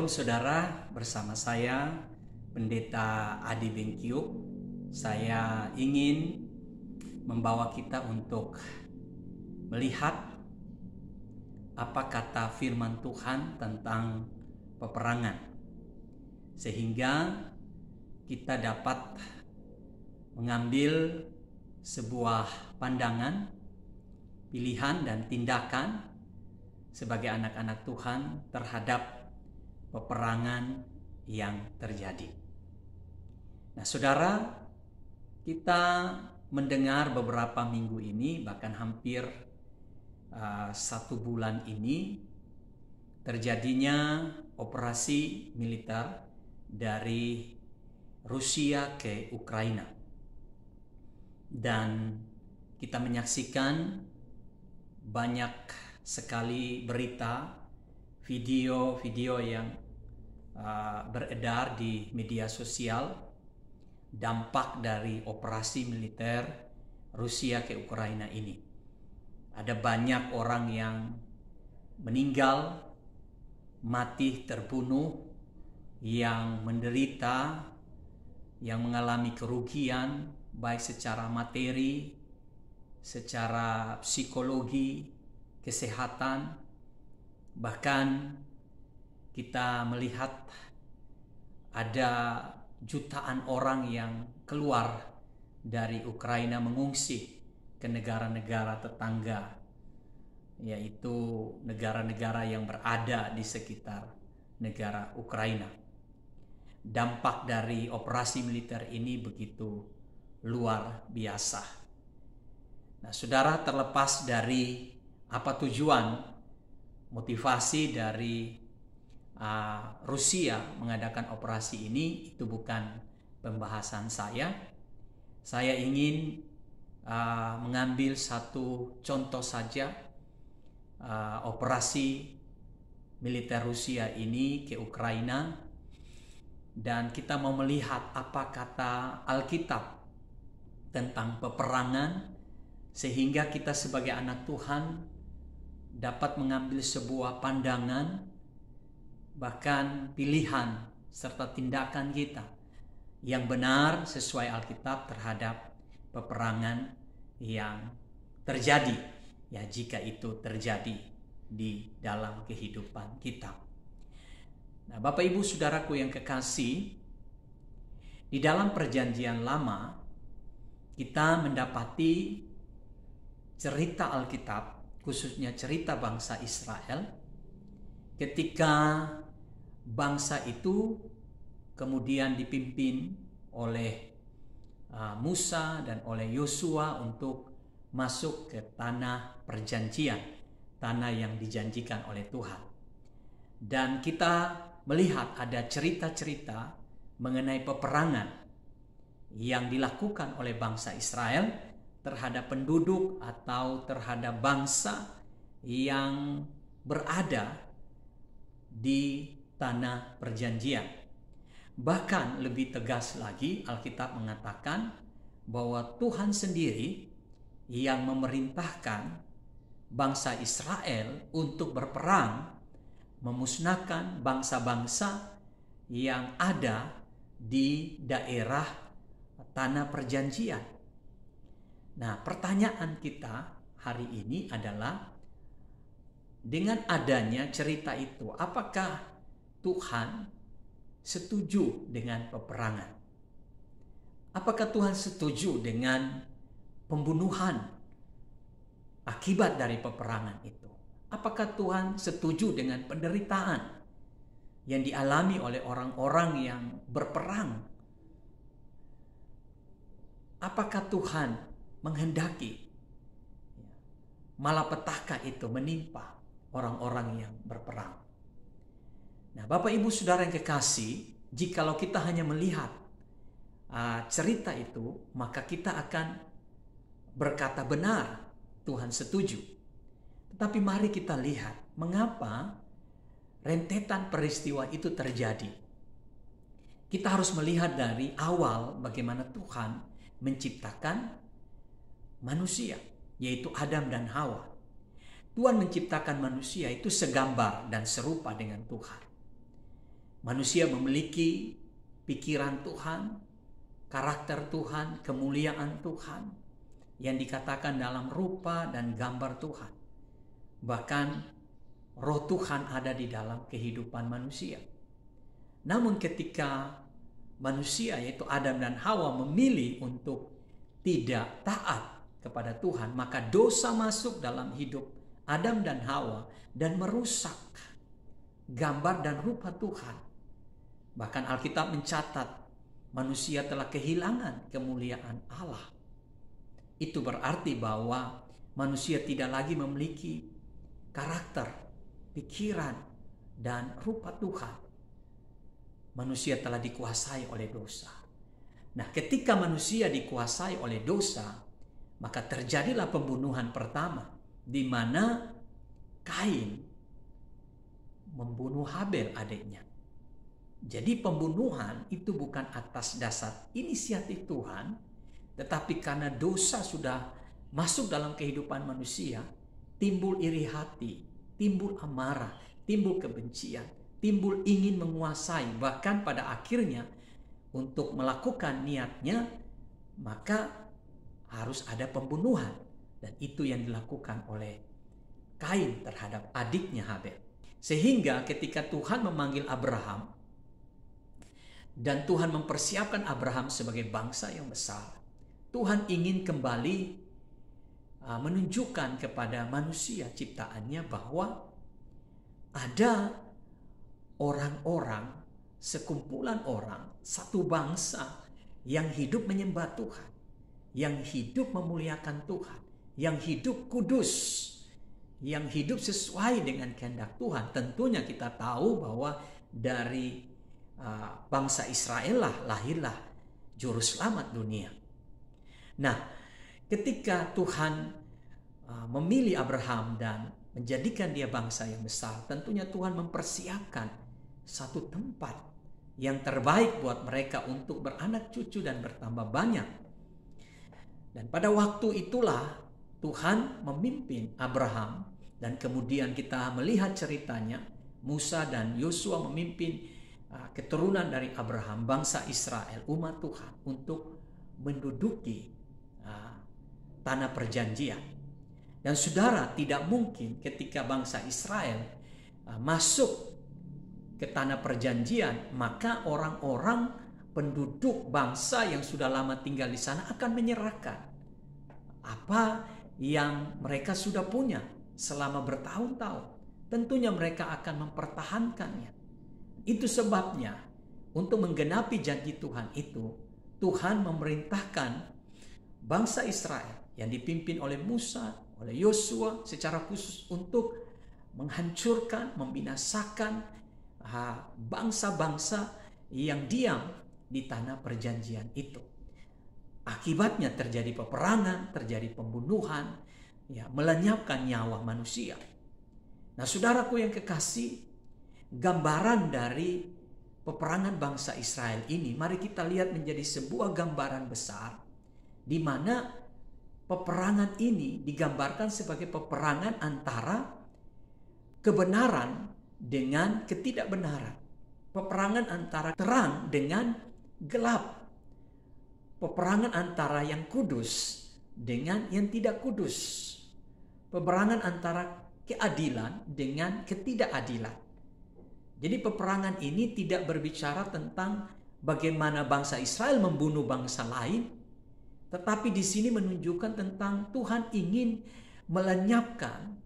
Shalom saudara, bersama saya Pendeta Adi Bengkiuk. Saya ingin membawa kita untuk melihat apa kata firman Tuhan tentang peperangan, sehingga kita dapat mengambil sebuah pandangan, pilihan dan tindakan sebagai anak-anak Tuhan terhadap peperangan yang terjadi. Nah saudara, kita mendengar beberapa minggu ini, bahkan hampir 1 bulan ini, terjadinya operasi militer dari Rusia ke Ukraina. Dan kita menyaksikan banyak sekali berita, video-video yang beredar di media sosial, dampak dari operasi militer Rusia ke Ukraina ini. Ada banyak orang yang meninggal, mati, terbunuh, yang menderita, yang mengalami kerugian baik secara materi, secara psikologi, kesehatan. Bahkan kita melihat ada jutaan orang yang keluar dari Ukraina mengungsi ke negara-negara tetangga, yaitu negara-negara yang berada di sekitar negara Ukraina. Dampak dari operasi militer ini begitu luar biasa. Nah, saudara, terlepas dari apa tujuan, motivasi dari Rusia mengadakan operasi ini, itu bukan pembahasan saya. Saya ingin mengambil satu contoh saja, operasi militer Rusia ini ke Ukraina, dan kita mau melihat apa kata Alkitab tentang peperangan, sehingga kita sebagai anak Tuhan dapat mengambil sebuah pandangan, bahkan pilihan serta tindakan kita yang benar sesuai Alkitab terhadap peperangan yang terjadi, ya jika itu terjadi di dalam kehidupan kita. Nah, Bapak Ibu Saudaraku yang kekasih, di dalam Perjanjian Lama kita mendapati cerita Alkitab, khususnya cerita bangsa Israel, ketika bangsa itu kemudian dipimpin oleh Musa dan oleh Yosua untuk masuk ke tanah perjanjian, tanah yang dijanjikan oleh Tuhan. Dan kita melihat ada cerita-cerita mengenai peperangan yang dilakukan oleh bangsa Israel terhadap penduduk atau terhadap bangsa yang berada di tanah perjanjian. Bahkan lebih tegas lagi, Alkitab mengatakan bahwa Tuhan sendiri yang memerintahkan bangsa Israel untuk berperang, memusnahkan bangsa-bangsa yang ada di daerah tanah perjanjian. Nah, pertanyaan kita hari ini adalah, dengan adanya cerita itu, apakah Tuhan setuju dengan peperangan? Apakah Tuhan setuju dengan pembunuhan akibat dari peperangan itu? Apakah Tuhan setuju dengan penderitaan yang dialami oleh orang-orang yang berperang? Apakah Tuhan menghendaki malapetaka itu menimpa orang-orang yang berperang? Nah, Bapak Ibu Saudara yang kekasih, jikalau kita hanya melihat cerita itu, maka kita akan berkata benar, Tuhan setuju. Tetapi mari kita lihat mengapa rentetan peristiwa itu terjadi. Kita harus melihat dari awal bagaimana Tuhan menciptakan manusia, yaitu Adam dan Hawa. Tuhan menciptakan manusia itu segambar dan serupa dengan Tuhan. Manusia memiliki pikiran Tuhan, karakter Tuhan, kemuliaan Tuhan yang dikatakan dalam rupa dan gambar Tuhan. Bahkan roh Tuhan ada di dalam kehidupan manusia. Namun ketika manusia yaitu Adam dan Hawa memilih untuk tidak taat kepada Tuhan, maka dosa masuk dalam hidup Adam dan Hawa dan merusak gambar dan rupa Tuhan. Bahkan Alkitab mencatat manusia telah kehilangan kemuliaan Allah. Itu berarti bahwa manusia tidak lagi memiliki karakter, pikiran, dan rupa Tuhan. Manusia telah dikuasai oleh dosa. Nah, ketika manusia dikuasai oleh dosa, maka terjadilah pembunuhan pertama, di mana Kain membunuh Habel adiknya. Jadi pembunuhan itu bukan atas dasar inisiatif Tuhan, tetapi karena dosa sudah masuk dalam kehidupan manusia, timbul iri hati, timbul amarah, timbul kebencian, timbul ingin menguasai, bahkan pada akhirnya untuk melakukan niatnya, maka harus ada pembunuhan. Dan itu yang dilakukan oleh Kain terhadap adiknya Habel. Sehingga ketika Tuhan memanggil Abraham, dan Tuhan mempersiapkan Abraham sebagai bangsa yang besar, Tuhan ingin kembali menunjukkan kepada manusia ciptaannya bahwa ada orang-orang, sekumpulan orang, satu bangsa yang hidup menyembah Tuhan, yang hidup memuliakan Tuhan, yang hidup kudus, yang hidup sesuai dengan kehendak Tuhan. Tentunya kita tahu bahwa dari bangsa Israel lahirlah juru selamat dunia. Nah, ketika Tuhan memilih Abraham dan menjadikan dia bangsa yang besar, tentunya Tuhan mempersiapkan satu tempat yang terbaik buat mereka untuk beranak cucu dan bertambah banyak. Dan pada waktu itulah Tuhan memimpin Abraham, dan kemudian kita melihat ceritanya, Musa dan Yosua memimpin keturunan dari Abraham, bangsa Israel, umat Tuhan, untuk menduduki tanah perjanjian. Dan saudara, tidak mungkin ketika bangsa Israel masuk ke tanah perjanjian, maka orang-orang penduduk bangsa yang sudah lama tinggal di sana akan menyerahkan apa yang mereka sudah punya selama bertahun-tahun. Tentunya mereka akan mempertahankannya. Itu sebabnya untuk menggenapi janji Tuhan itu, Tuhan memerintahkan bangsa Israel yang dipimpin oleh Musa, oleh Yosua secara khusus untuk menghancurkan, membinasakan bangsa-bangsa yang diam di tanah perjanjian itu. Akibatnya terjadi peperangan, terjadi pembunuhan, melenyapkan nyawa manusia. Nah, saudaraku yang kekasih, gambaran dari peperangan bangsa Israel ini, mari kita lihat menjadi sebuah gambaran besar, di mana peperangan ini digambarkan sebagai peperangan antara kebenaran dengan ketidakbenaran, peperangan antara terang dengan gelap, peperangan antara yang kudus dengan yang tidak kudus, peperangan antara keadilan dengan ketidakadilan. Jadi peperangan ini tidak berbicara tentang bagaimana bangsa Israel membunuh bangsa lain, tetapi di sini menunjukkan tentang Tuhan ingin melenyapkan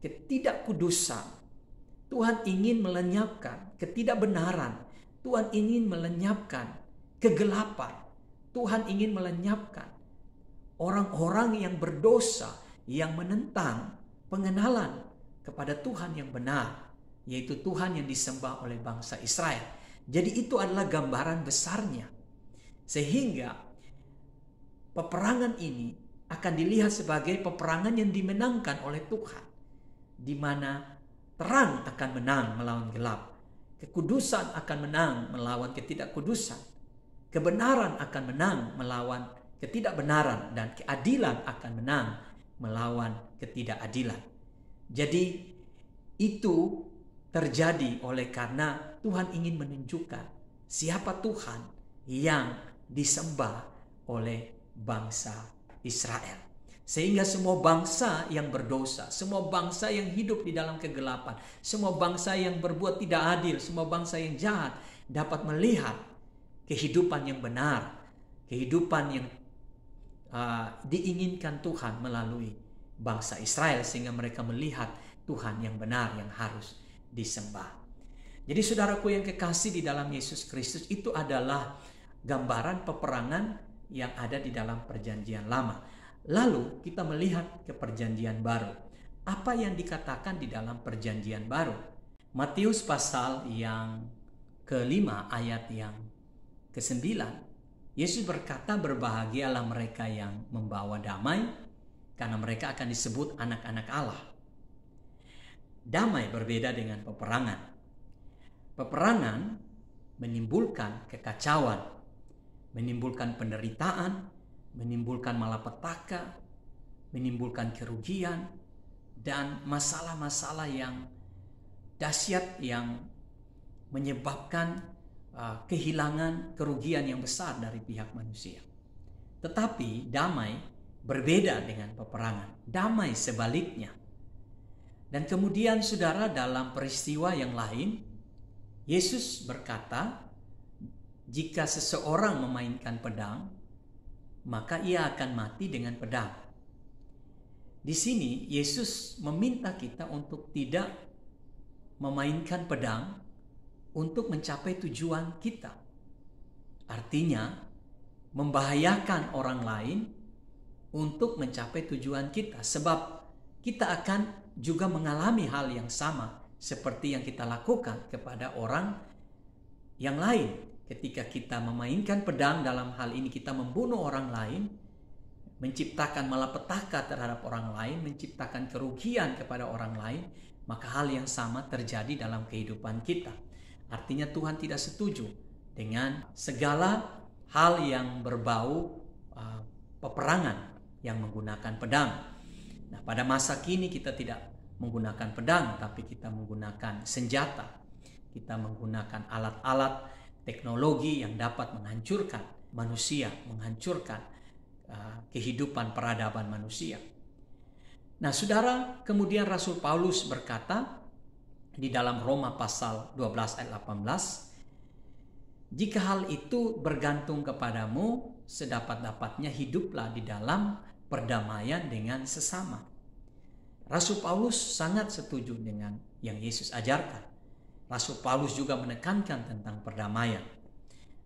ketidakkudusan. Tuhan ingin melenyapkan ketidakbenaran. Tuhan ingin melenyapkan kegelapan. Tuhan ingin melenyapkan orang-orang yang berdosa, yang menentang pengenalan kepada Tuhan yang benar, yaitu Tuhan yang disembah oleh bangsa Israel. Jadi itu adalah gambaran besarnya. Sehingga peperangan ini akan dilihat sebagai peperangan yang dimenangkan oleh Tuhan, di mana terang akan menang melawan gelap, kekudusan akan menang melawan ketidakkudusan, kebenaran akan menang melawan ketidakbenaran, dan keadilan akan menang melawan ketidakadilan. Jadi itu terjadi oleh karena Tuhan ingin menunjukkan siapa Tuhan yang disembah oleh bangsa Israel. Sehingga semua bangsa yang berdosa, semua bangsa yang hidup di dalam kegelapan, semua bangsa yang berbuat tidak adil, semua bangsa yang jahat dapat melihat kehidupan yang benar, kehidupan yang diinginkan Tuhan melalui bangsa Israel, sehingga mereka melihat Tuhan yang benar yang harus disembah. Jadi saudaraku yang kekasih di dalam Yesus Kristus, itu adalah gambaran peperangan yang ada di dalam perjanjian lama. Lalu kita melihat ke perjanjian baru. Apa yang dikatakan di dalam perjanjian baru? Matius pasal yang ke-5 ayat yang ke-9. Yesus berkata, berbahagialah mereka yang membawa damai, karena mereka akan disebut anak-anak Allah. Damai berbeda dengan peperangan. Peperangan menimbulkan kekacauan, menimbulkan penderitaan, menimbulkan malapetaka, menimbulkan kerugian, dan masalah-masalah yang dahsyat yang menyebabkan kehilangan, kerugian yang besar dari pihak manusia. Tetapi damai berbeda dengan peperangan. Damai sebaliknya. Dan kemudian saudara, dalam peristiwa yang lain, Yesus berkata, jika seseorang memainkan pedang, maka ia akan mati dengan pedang. Di sini Yesus meminta kita untuk tidak memainkan pedang untuk mencapai tujuan kita. Artinya membahayakan orang lain untuk mencapai tujuan kita, sebab kita akan juga mengalami hal yang sama seperti yang kita lakukan kepada orang yang lain. Ketika kita memainkan pedang, dalam hal ini kita membunuh orang lain, menciptakan malapetaka terhadap orang lain, menciptakan kerugian kepada orang lain, maka hal yang sama terjadi dalam kehidupan kita. Artinya Tuhan tidak setuju dengan segala hal yang berbau peperangan yang menggunakan pedang. Nah, pada masa kini kita tidak menggunakan pedang, tapi kita menggunakan senjata. Kita menggunakan alat-alat teknologi yang dapat menghancurkan manusia, menghancurkan kehidupan peradaban manusia. Nah, saudara, kemudian Rasul Paulus berkata di dalam Roma pasal 12 ayat 18, jika hal itu bergantung kepadamu, sedapat-dapatnya hiduplah di dalam perdamaian dengan sesama. Rasul Paulus sangat setuju dengan yang Yesus ajarkan. Rasul Paulus juga menekankan tentang perdamaian.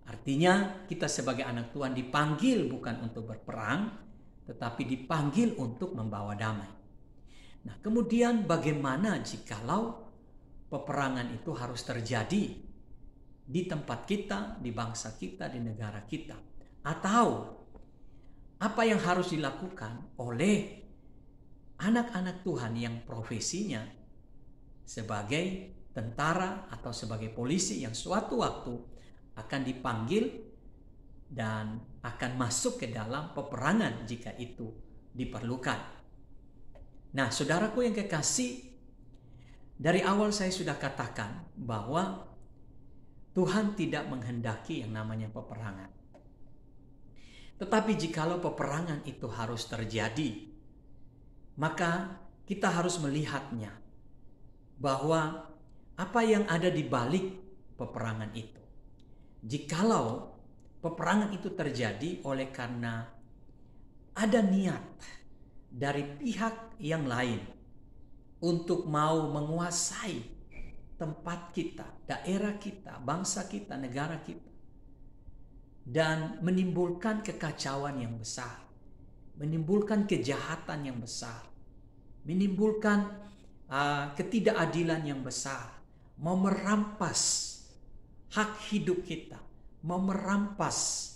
Artinya kita sebagai anak Tuhan dipanggil bukan untuk berperang, tetapi dipanggil untuk membawa damai. Nah, kemudian bagaimana jikalau peperangan itu harus terjadi di tempat kita, di bangsa kita, di negara kita? Atau apa yang harus dilakukan oleh anak-anak Tuhan yang profesinya sebagai tentara atau sebagai polisi yang suatu waktu akan dipanggil dan akan masuk ke dalam peperangan jika itu diperlukan. Nah, saudaraku yang kekasih, dari awal saya sudah katakan bahwa Tuhan tidak menghendaki yang namanya peperangan. Tetapi jikalau peperangan itu harus terjadi, maka kita harus melihatnya bahwa apa yang ada di balik peperangan itu. Jikalau peperangan itu terjadi oleh karena ada niat dari pihak yang lain untuk mau menguasai tempat kita, daerah kita, bangsa kita, negara kita, dan menimbulkan kekacauan yang besar, menimbulkan kejahatan yang besar, menimbulkan ketidakadilan yang besar, mau merampas hak hidup kita, mau merampas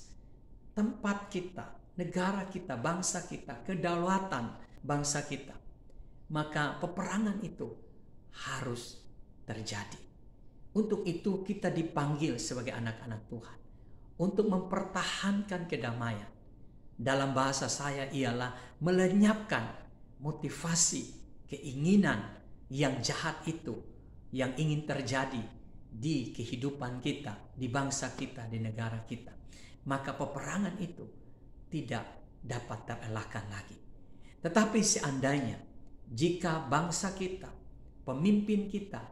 tempat kita, negara kita, bangsa kita, kedaulatan bangsa kita, maka peperangan itu harus terjadi. Untuk itu kita dipanggil sebagai anak-anak Tuhan untuk mempertahankan kedamaian. Dalam bahasa saya ialah melenyapkan motivasi, keinginan yang jahat itu yang ingin terjadi di kehidupan kita, di bangsa kita, di negara kita, maka peperangan itu tidak dapat terelakkan lagi. Tetapi seandainya jika bangsa kita, pemimpin kita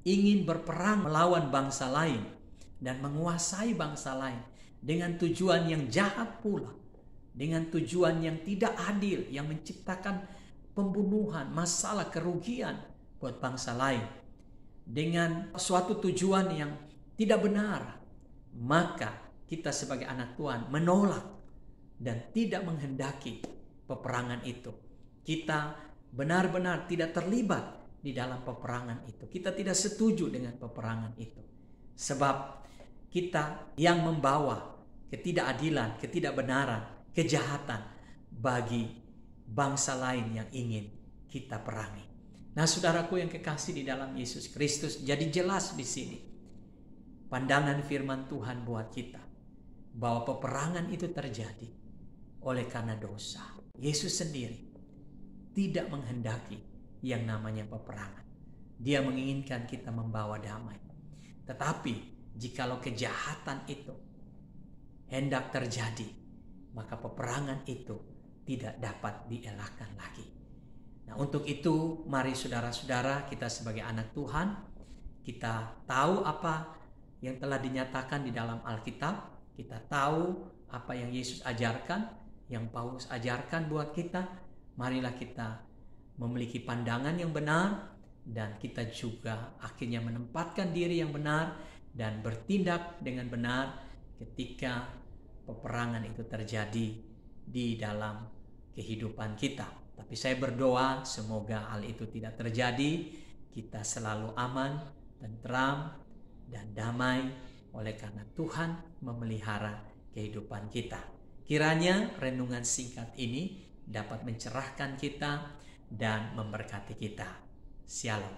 ingin berperang melawan bangsa lain dan menguasai bangsa lain dengan tujuan yang jahat pula, dengan tujuan yang tidak adil, yang menciptakan pembunuhan, masalah, kerugian buat bangsa lain, dengan suatu tujuan yang tidak benar, maka kita sebagai anak Tuhan menolak dan tidak menghendaki peperangan itu. Kita benar-benar tidak terlibat di dalam peperangan itu. Kita tidak setuju dengan peperangan itu. Sebab kita yang membawa ketidakadilan, ketidakbenaran, kejahatan bagi bangsa lain yang ingin kita perangi. Nah, saudaraku yang kekasih di dalam Yesus Kristus, jadi jelas di sini pandangan firman Tuhan buat kita bahwa peperangan itu terjadi oleh karena dosa. Yesus sendiri tidak menghendaki yang namanya peperangan. Dia menginginkan kita membawa damai. Tetapi jikalau kejahatan itu hendak terjadi, maka peperangan itu tidak dapat dielakkan lagi. Nah, untuk itu mari saudara-saudara, kita sebagai anak Tuhan, kita tahu apa yang telah dinyatakan di dalam Alkitab. Kita tahu apa yang Yesus ajarkan, yang Paulus ajarkan buat kita. Marilah kita memiliki pandangan yang benar, dan kita juga akhirnya menempatkan diri yang benar dan bertindak dengan benar ketika peperangan itu terjadi di dalam kehidupan kita. Tapi saya berdoa semoga hal itu tidak terjadi. Kita selalu aman, tentram, dan damai oleh karena Tuhan memelihara kehidupan kita. Kiranya renungan singkat ini dapat mencerahkan kita dan memberkati kita. Shalom.